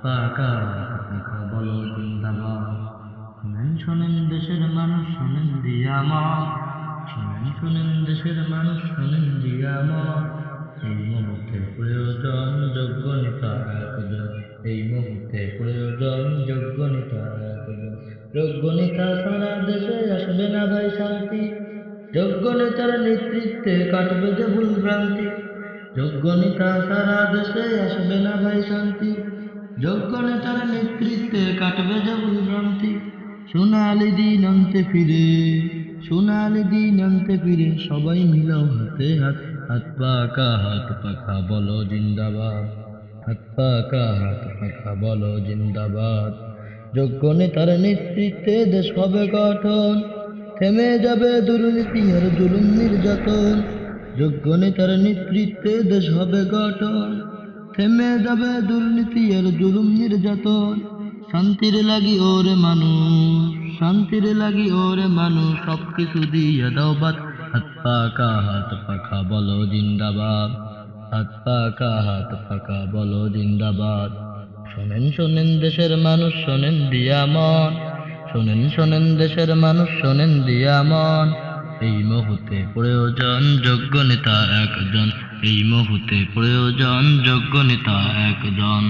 পাকা বলো জিন্দাবাদ। শোনেন শোনেন দেশের মানুষ, শোনেন দিয়া মত, শোনেন শোনেন দেশের মানুষ, শোনেন দিয়া মত। এই মুহূর্তে প্রয়োজন যোগ্য নেতা একজন, এই মুহূর্তে প্রয়োজন যোগ্য নেতা একজন। যোগ্য নেতা সারা দেশে আসবে না ভাই শান্তি, যোগ্য নেতার নেতৃত্বে কাটবে যে ভুল ভ্রান্তি। যোগ্য নেতা সারা দেশে আসবে না ভাই শান্তি, যোগ্য নেতার নেতৃত্বে কাটবে যে ভুল ভ্রান্তি। সোনালি দিন আনতে ফিরে, সোনালি দিন আনতে ফিরে, সবাই মিলাও হাতে হাত, হাত পাখা বলো জিন্দাবাদ, হাত পাখা বলো জিন্দাবাদ। যোগ্য নেতার নেতৃত্বে দেশ হবে গঠন, থেমে যাবে দুর্নীতি আর জুলুম নির্যাতন। যোগ্য নেতার নেতৃত্বে দেশ হবে গঠন, থেমে যাবে দুর্নীতি আর জুলুম নির্যাতন। শান্তির লাগি ওরে মানুষ, শান্তির লাগি ওরে মানুষ, সবকিছু দিয়ে দাও বাদ। হাত পাখা বলো জিন্দাবাদ, হাত পাখা বলো জিন্দাবাদ। শোনেন শোনেন দেশের মানুষ, শোনেন দিয়া মন, শোনেন শোনেন দেশের মানুষ, শোনেন দিয়া মন। এই মুহূর্তে প্রয়োজন যোগ্য নেতা একজন, এই মুহূর্তে প্রয়োজন যোগ্য নেতা একজন।